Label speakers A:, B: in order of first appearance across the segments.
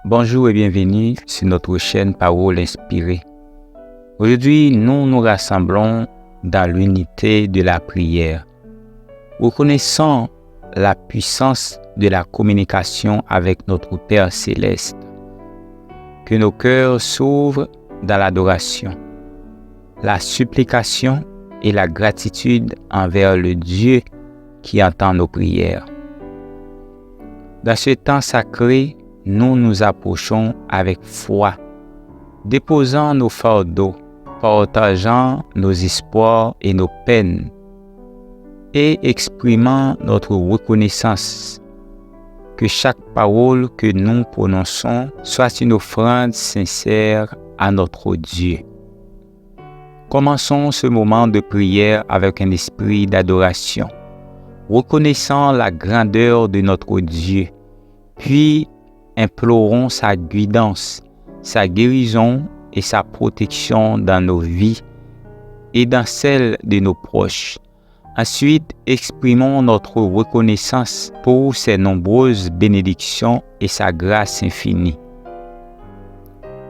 A: Bonjour et bienvenue sur notre chaîne Parole Inspirée. Aujourd'hui, nous nous rassemblons dans l'unité de la prière. Reconnaissant la puissance de la communication avec notre Père Céleste. Que nos cœurs s'ouvrent dans l'adoration, la supplication et la gratitude envers le Dieu qui entend nos prières. Dans ce temps sacré, nous nous approchons avec foi, déposant nos fardeaux, partageant nos espoirs et nos peines, et exprimant notre reconnaissance. Que chaque parole que nous prononçons soit une offrande sincère à notre Dieu. Commençons ce moment de prière avec un esprit d'adoration, reconnaissant la grandeur de notre Dieu, puis implorons sa guidance, sa guérison et sa protection dans nos vies et dans celles de nos proches. Ensuite, exprimons notre reconnaissance pour ses nombreuses bénédictions et sa grâce infinie.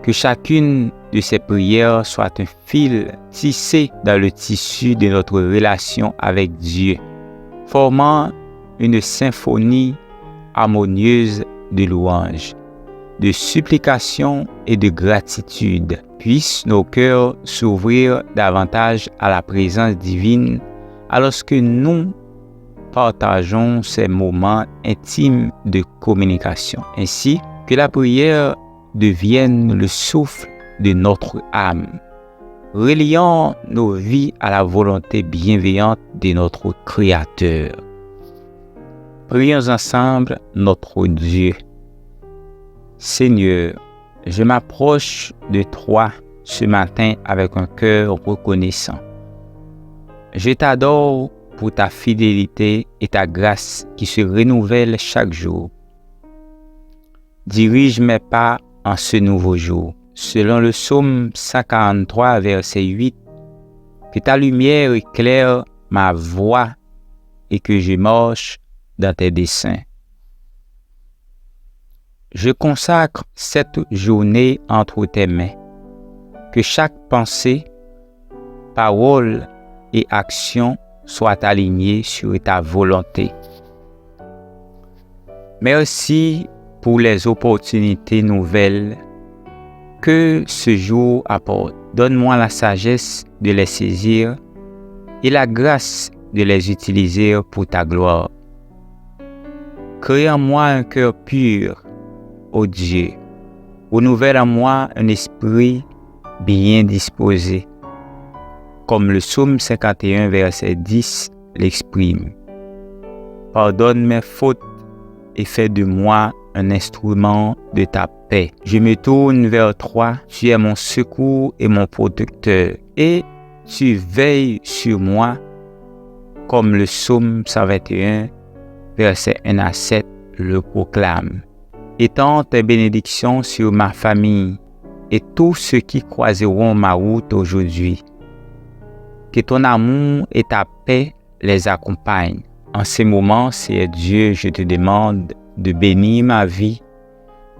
A: Que chacune de ces prières soit un fil tissé dans le tissu de notre relation avec Dieu, formant une symphonie harmonieuse de louanges, de supplications et de gratitude. Puissent nos cœurs s'ouvrir davantage à la présence divine alors que nous partageons ces moments intimes de communication. Ainsi, que la prière devienne le souffle de notre âme, reliant nos vies à la volonté bienveillante de notre Créateur. Prions ensemble notre Dieu. Seigneur, je m'approche de toi ce matin avec un cœur reconnaissant. Je t'adore pour ta fidélité et ta grâce qui se renouvellent chaque jour. Dirige mes pas en ce nouveau jour. Selon le psaume 143, verset 8, que ta lumière éclaire ma voie et que je marche dans tes desseins. Je consacre cette journée entre tes mains. Que chaque pensée, parole et action soient alignées sur ta volonté. Merci pour les opportunités nouvelles que ce jour apporte. Donne-moi la sagesse de les saisir et la grâce de les utiliser pour ta gloire. Crée en moi un cœur pur, ô Dieu. Renouvelle en moi un esprit bien disposé, comme le psaume 51, verset 10 l'exprime. Pardonne mes fautes et fais de moi un instrument de ta paix. Je me tourne vers toi, tu es mon secours et mon protecteur, et tu veilles sur moi, comme le psaume 121, verset 1 à 7 le proclame. Étends tes bénédictions sur ma famille et tous ceux qui croiseront ma route aujourd'hui. Que ton amour et ta paix les accompagnent. En ces moments, Seigneur Dieu, je te demande de bénir ma vie,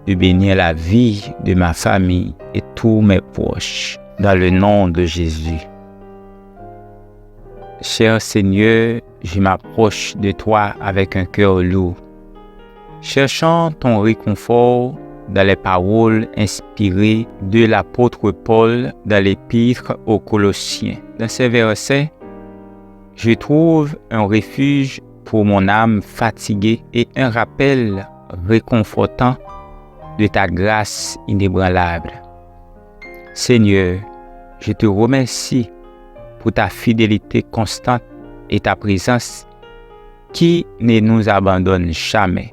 A: de bénir la vie de ma famille et tous mes proches, dans le nom de Jésus. Cher Seigneur, je m'approche de toi avec un cœur lourd, cherchant ton réconfort dans les paroles inspirées de l'apôtre Paul dans l'épître aux Colossiens. Dans ces versets, je trouve un refuge pour mon âme fatiguée et un rappel réconfortant de ta grâce inébranlable. Seigneur, je te remercie pour ta fidélité constante et ta présence qui ne nous abandonne jamais.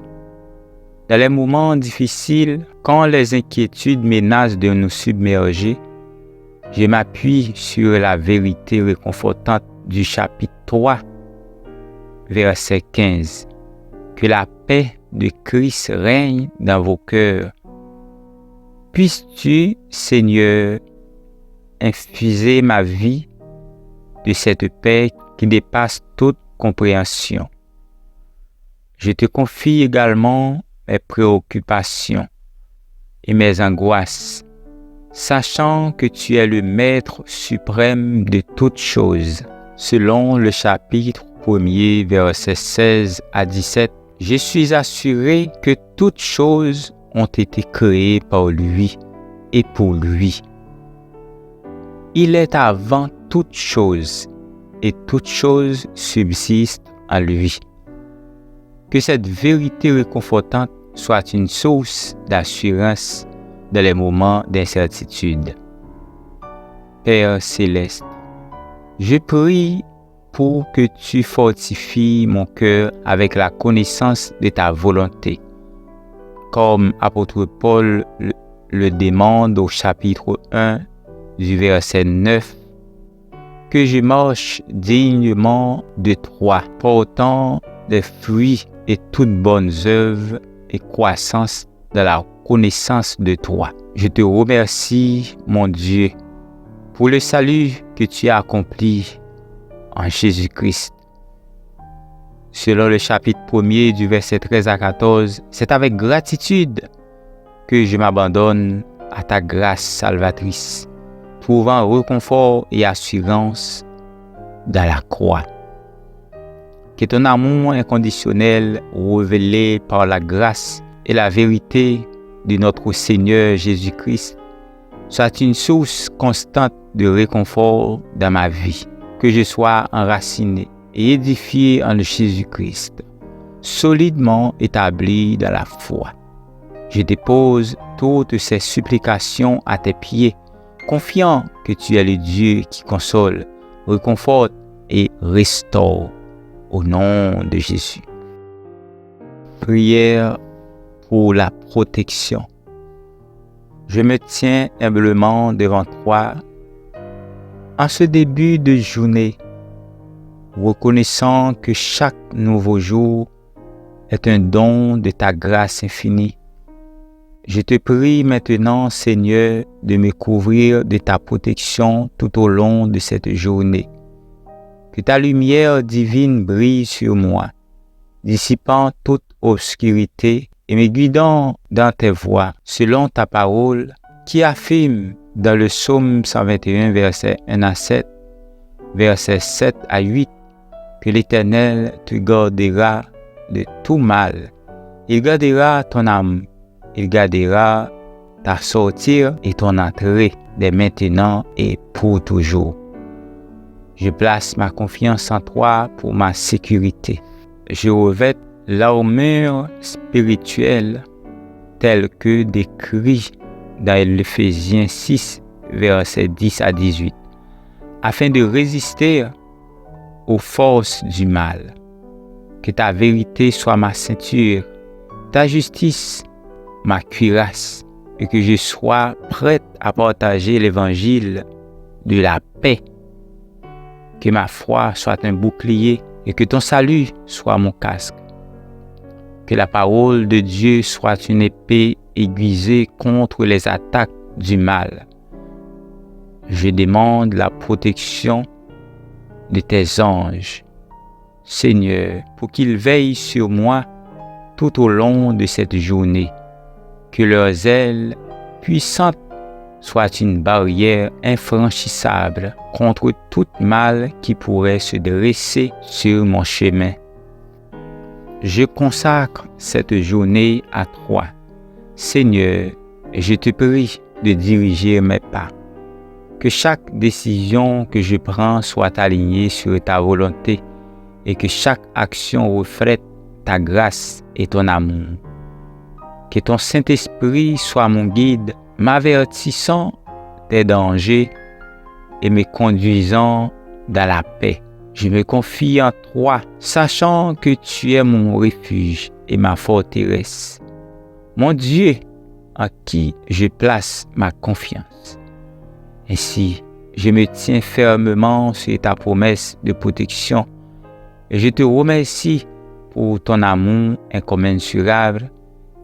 A: Dans les moments difficiles, quand les inquiétudes menacent de nous submerger, je m'appuie sur la vérité réconfortante du chapitre 3, verset 15. Que la paix de Christ règne dans vos cœurs. Puisses-tu, Seigneur, infuser ma vie de cette paix qui dépasse toute compréhension. Je te confie également mes préoccupations, et mes angoisses, sachant que tu es le Maître suprême de toutes choses. Selon le chapitre 1er, versets 16 à 17, je suis assuré que toutes choses ont été créées par lui et pour lui. Il est avant toutes choses et toutes choses subsistent en lui. Que cette vérité réconfortante soit une source d'assurance dans les moments d'incertitude. Père céleste, je prie pour que tu fortifies mon cœur avec la connaissance de ta volonté, comme apôtre Paul le demande au chapitre 1 du verset 9, que je marche dignement de toi, portant des fruits et toutes bonnes œuvres et croissance dans la connaissance de toi. Je te remercie, mon Dieu, pour le salut que tu as accompli en Jésus-Christ. Selon le chapitre 1er du verset 13 à 14, c'est avec gratitude que je m'abandonne à ta grâce salvatrice, trouvant réconfort et assurance dans la croix. Que ton amour inconditionnel révélé par la grâce et la vérité de notre Seigneur Jésus-Christ soit une source constante de réconfort dans ma vie. Que je sois enraciné et édifié en Jésus-Christ, solidement établi dans la foi. Je dépose toutes ces supplications à tes pieds, confiant que tu es le Dieu qui console, réconforte et restaure. Au nom de Jésus. Prière pour la protection. Je me tiens humblement devant toi en ce début de journée, reconnaissant que chaque nouveau jour est un don de ta grâce infinie. Je te prie maintenant, Seigneur, de me couvrir de ta protection tout au long de cette journée. Que ta lumière divine brille sur moi, dissipant toute obscurité et me guidant dans tes voies, selon ta parole, qui affirme dans le psaume 121, versets 1 à 7, versets 7 à 8, que l'Éternel te gardera de tout mal. Il gardera ton âme, il gardera ta sortie et ton entrée, dès maintenant et pour toujours. Je place ma confiance en toi pour ma sécurité. Je revêt l'armure spirituelle telle que décrit dans l'Éphésiens 6, versets 10 à 18, afin de résister aux forces du mal. Que ta vérité soit ma ceinture, ta justice ma cuirasse, et que je sois prête à partager l'évangile de la paix. Que ma foi soit un bouclier et que ton salut soit mon casque. Que la parole de Dieu soit une épée aiguisée contre les attaques du mal. Je demande la protection de tes anges, Seigneur, pour qu'ils veillent sur moi tout au long de cette journée. Que leurs ailes puissantes soit une barrière infranchissable contre tout mal qui pourrait se dresser sur mon chemin. Je consacre cette journée à toi. Seigneur, je te prie de diriger mes pas. Que chaque décision que je prends soit alignée sur ta volonté et que chaque action reflète ta grâce et ton amour. Que ton Saint-Esprit soit mon guide, m'avertissant des dangers et me conduisant dans la paix. Je me confie en toi, sachant que tu es mon refuge et ma forteresse, mon Dieu en qui je place ma confiance. Ainsi, je me tiens fermement sur ta promesse de protection et je te remercie pour ton amour incommensurable.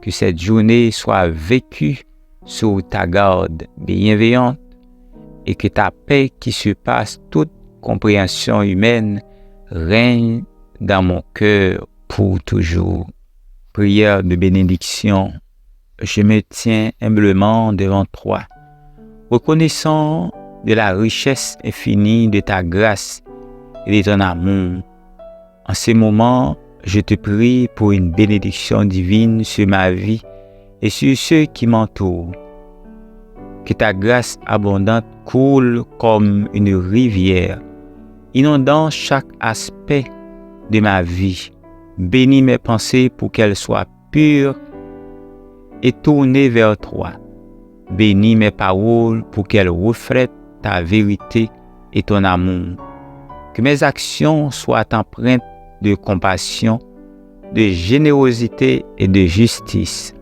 A: Que cette journée soit vécue sous ta garde bienveillante et que ta paix qui surpasse toute compréhension humaine règne dans mon cœur pour toujours. Prière de bénédiction. je me tiens humblement devant toi, reconnaissant de la richesse infinie de ta grâce et de ton amour. En ces moments, je te prie pour une bénédiction divine sur ma vie et sur ceux qui m'entourent. Que ta grâce abondante coule comme une rivière, inondant chaque aspect de ma vie. Bénis mes pensées pour qu'elles soient pures et tournées vers toi. Bénis mes paroles pour qu'elles reflètent ta vérité et ton amour. Que mes actions soient empreintes de compassion, de générosité et de justice.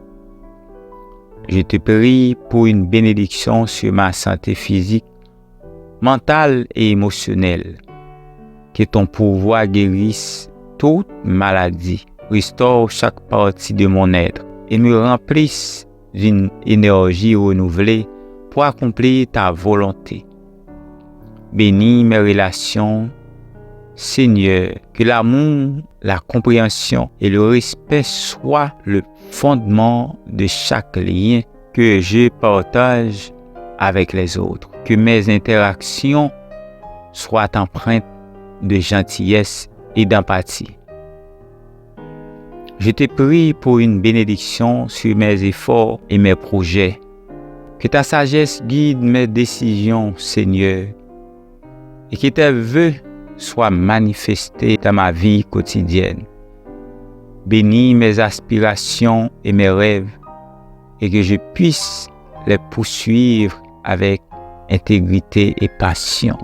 A: Je te prie pour une bénédiction sur ma santé physique, mentale et émotionnelle. Que ton pouvoir guérisse toute maladie, restaure chaque partie de mon être et me remplisse d'une énergie renouvelée pour accomplir ta volonté. Bénis mes relations, Seigneur, que l'amour, la compréhension et le respect soient le fondement de chaque lien que je partage avec les autres. Que mes interactions soient empreintes de gentillesse et d'empathie. Je te prie pour une bénédiction sur mes efforts et mes projets. Que ta sagesse guide mes décisions, Seigneur, et que tes vœux soient manifestés dans ma vie quotidienne. Bénis mes aspirations et mes rêves et que je puisse les poursuivre avec intégrité et passion.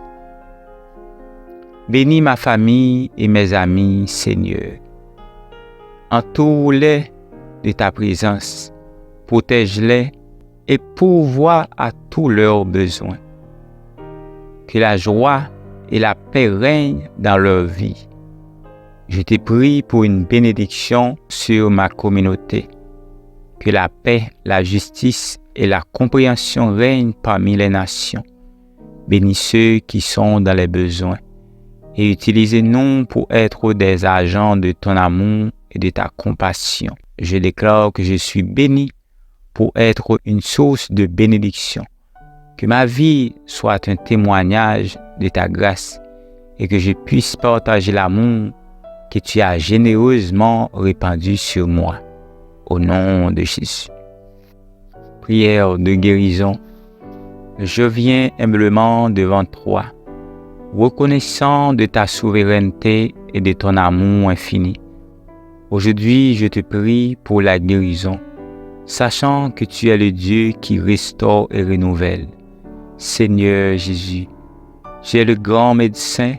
A: Bénis ma famille et mes amis, Seigneur. Entoure-les de ta présence, protège-les et pourvois à tous leurs besoins. Que la joie et la paix règnent dans leur vie. Je te prie pour une bénédiction sur ma communauté. Que la paix, la justice et la compréhension règnent parmi les nations. Bénis ceux qui sont dans les besoins et utilisez-nous pour être des agents de ton amour et de ta compassion. Je déclare que je suis béni pour être une source de bénédiction. Que ma vie soit un témoignage de ta grâce et que je puisse partager l'amour que tu as généreusement répandu sur moi. Au nom de Jésus. Prière de guérison. Je viens humblement devant toi, reconnaissant de ta souveraineté et de ton amour infini. Aujourd'hui, je te prie pour la guérison, sachant que tu es le Dieu qui restaure et renouvelle. Seigneur Jésus, tu es le grand médecin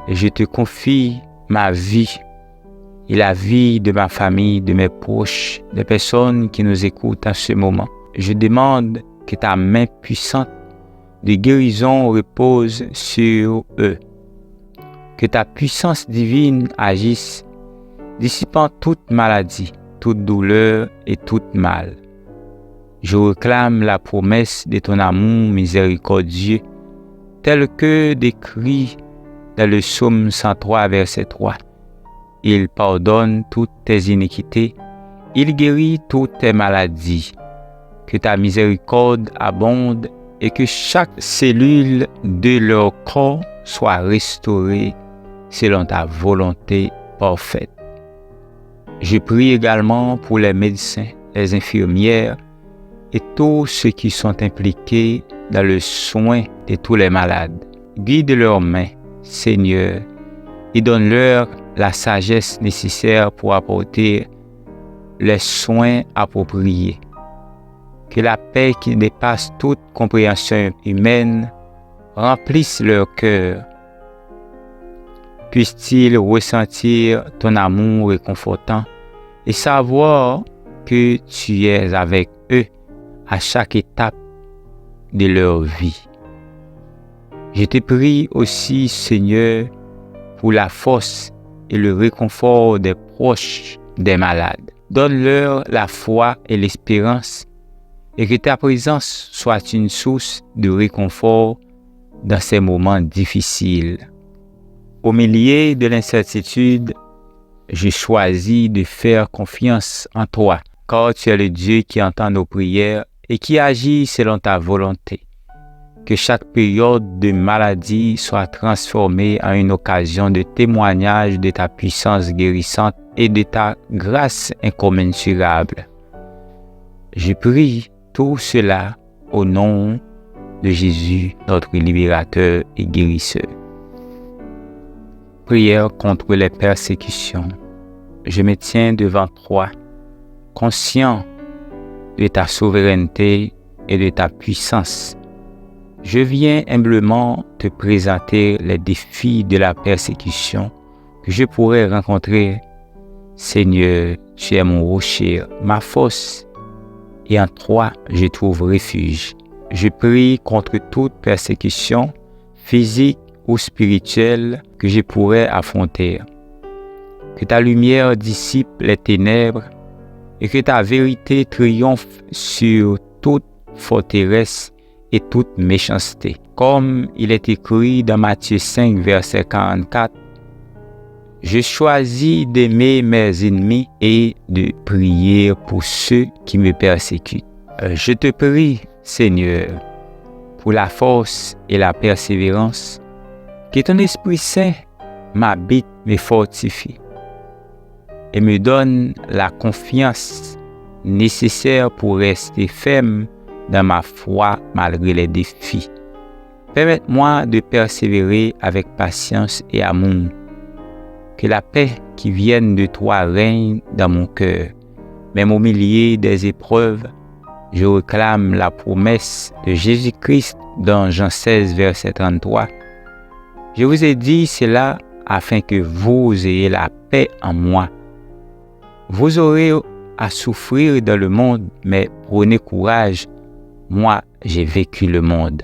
A: et je te confie ma vie et la vie de ma famille, de mes proches, des personnes qui nous écoutent en ce moment. Je demande que ta main puissante de guérison repose sur eux. Que ta puissance divine agisse, dissipant toute maladie, toute douleur et toute mal. Je réclame la promesse de ton amour miséricordieux, tel que décrit dans le psaume 103, verset 3. Il pardonne toutes tes iniquités, il guérit toutes tes maladies. Que ta miséricorde abonde et que chaque cellule de leur corps soit restaurée selon ta volonté parfaite. Je prie également pour les médecins, les infirmières et tous ceux qui sont impliqués dans le soin de tous les malades. Guide leurs mains, Seigneur, et donne-leur la sagesse nécessaire pour apporter les soins appropriés. Que la paix qui dépasse toute compréhension humaine remplisse leur cœur. Puissent-ils ressentir ton amour réconfortant et savoir que tu es avec eux à chaque étape de leur vie. Je te prie aussi, Seigneur, pour la force et le réconfort des proches des malades. Donne-leur la foi et l'espérance et que ta présence soit une source de réconfort dans ces moments difficiles. Au milieu de l'incertitude, je choisis de faire confiance en toi car tu es le Dieu qui entend nos prières et qui agit selon ta volonté. Que chaque période de maladie soit transformée en une occasion de témoignage de ta puissance guérissante et de ta grâce incommensurable. Je prie tout cela au nom de Jésus, notre libérateur et guérisseur. Prière contre les persécutions. Je me tiens devant toi, conscient de ta souveraineté et de ta puissance. Je viens humblement te présenter les défis de la persécution que je pourrais rencontrer. Seigneur, tu es mon rocher, ma force, et en toi je trouve refuge. Je prie contre toute persécution physique ou spirituelle que je pourrais affronter. Que ta lumière dissipe les ténèbres et que ta vérité triomphe sur toute forteresse et toute méchanceté. Comme il est écrit dans Matthieu 5, verset 44, « Je choisis d'aimer mes ennemis et de prier pour ceux qui me persécutent. » Je te prie, Seigneur, pour la force et la persévérance, que ton Esprit Saint m'habite, me fortifie et me donne la confiance nécessaire pour rester ferme dans ma foi malgré les défis. Permette-moi de persévérer avec patience et amour. Que la paix qui vienne de toi règne dans mon cœur. Même au milieu des épreuves, je réclame la promesse de Jésus-Christ dans Jean 16, verset 33. Je vous ai dit cela afin que vous ayez la paix en moi. Vous aurez à souffrir dans le monde, mais prenez courage. Moi, j'ai vaincu le monde.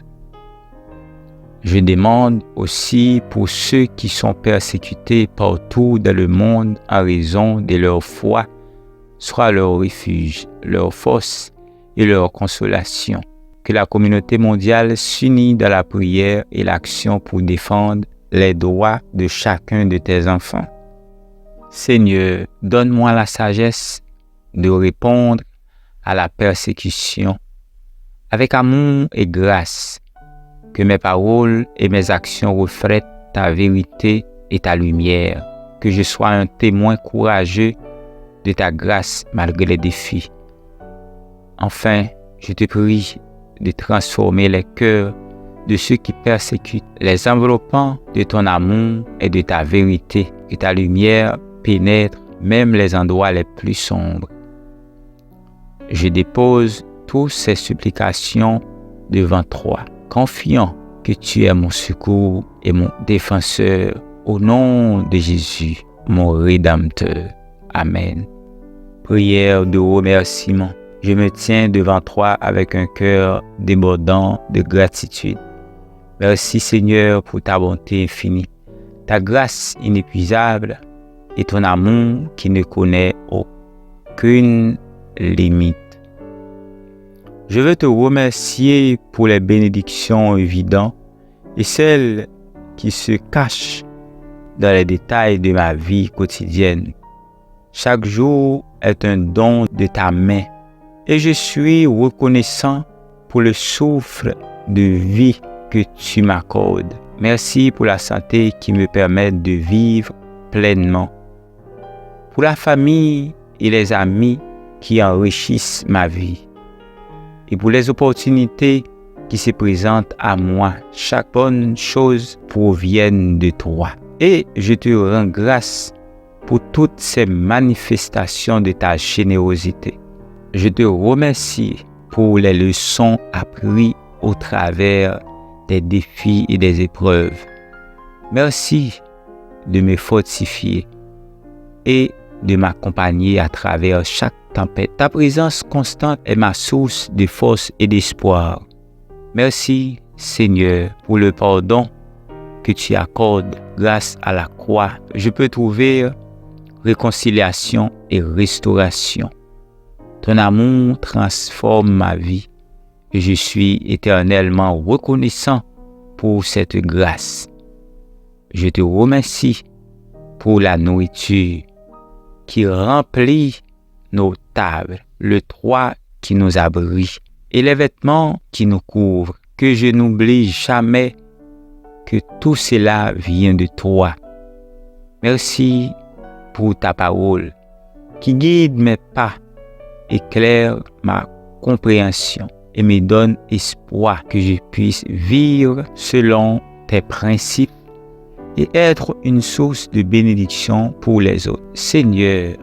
A: Je demande aussi pour ceux qui sont persécutés partout dans le monde en raison de leur foi, soit leur refuge, leur force et leur consolation. Que la communauté mondiale s'unisse dans la prière et l'action pour défendre les droits de chacun de tes enfants. Seigneur, donne-moi la sagesse de répondre à la persécution avec amour et grâce. Que mes paroles et mes actions reflètent ta vérité et ta lumière. Que je sois un témoin courageux de ta grâce malgré les défis. Enfin, je te prie de transformer les cœurs de ceux qui persécutent, les enveloppant de ton amour et de ta vérité. Que ta lumière pénètre même les endroits les plus sombres. Je dépose toutes ces supplications devant toi, confiant que tu es mon secours et mon défenseur, au nom de Jésus, mon Rédempteur. Amen. Prière de remerciement. Je me tiens devant toi avec un cœur débordant de gratitude. Merci Seigneur pour ta bonté infinie, ta grâce inépuisable et ton amour qui ne connaît aucune limite. Je veux te remercier pour les bénédictions évidentes et celles qui se cachent dans les détails de ma vie quotidienne. Chaque jour est un don de ta main et je suis reconnaissant pour le souffle de vie que tu m'accordes. Merci pour la santé qui me permet de vivre pleinement. Pour la famille et les amis qui enrichissent ma vie. Et pour les opportunités qui se présentent à moi, chaque bonne chose provient de toi. Et je te rends grâce pour toutes ces manifestations de ta générosité. Je te remercie pour les leçons apprises au travers des défis et des épreuves. Merci de me fortifier et de m'accompagner à travers chaque tempête. Ta présence constante est ma source de force et d'espoir. Merci, Seigneur, pour le pardon que tu accordes grâce à la croix. Je peux trouver réconciliation et restauration. Ton amour transforme ma vie et je suis éternellement reconnaissant pour cette grâce. Je te remercie pour la nourriture qui remplit nos tables, le toit qui nous abrite et les vêtements qui nous couvrent. Que je n'oublie jamais que tout cela vient de toi. Merci pour ta parole qui guide mes pas, éclaire ma compréhension et me donne espoir que je puisse vivre selon tes principes et être une source de bénédiction pour les autres. Seigneur,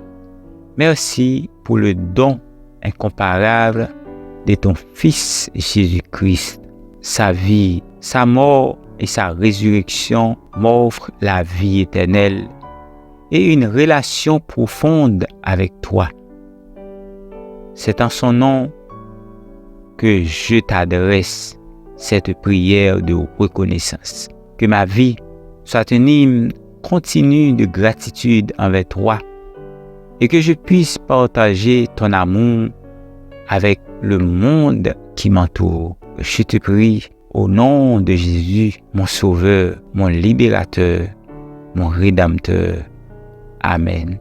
A: merci pour le don incomparable de ton Fils Jésus-Christ. Sa vie, sa mort et sa résurrection m'offrent la vie éternelle et une relation profonde avec toi. C'est en son nom que je t'adresse cette prière de reconnaissance. Que ma vie soit un hymne continu de gratitude envers toi et que je puisse partager ton amour avec le monde qui m'entoure. Je te prie au nom de Jésus, mon Sauveur, mon Libérateur, mon Rédempteur. Amen.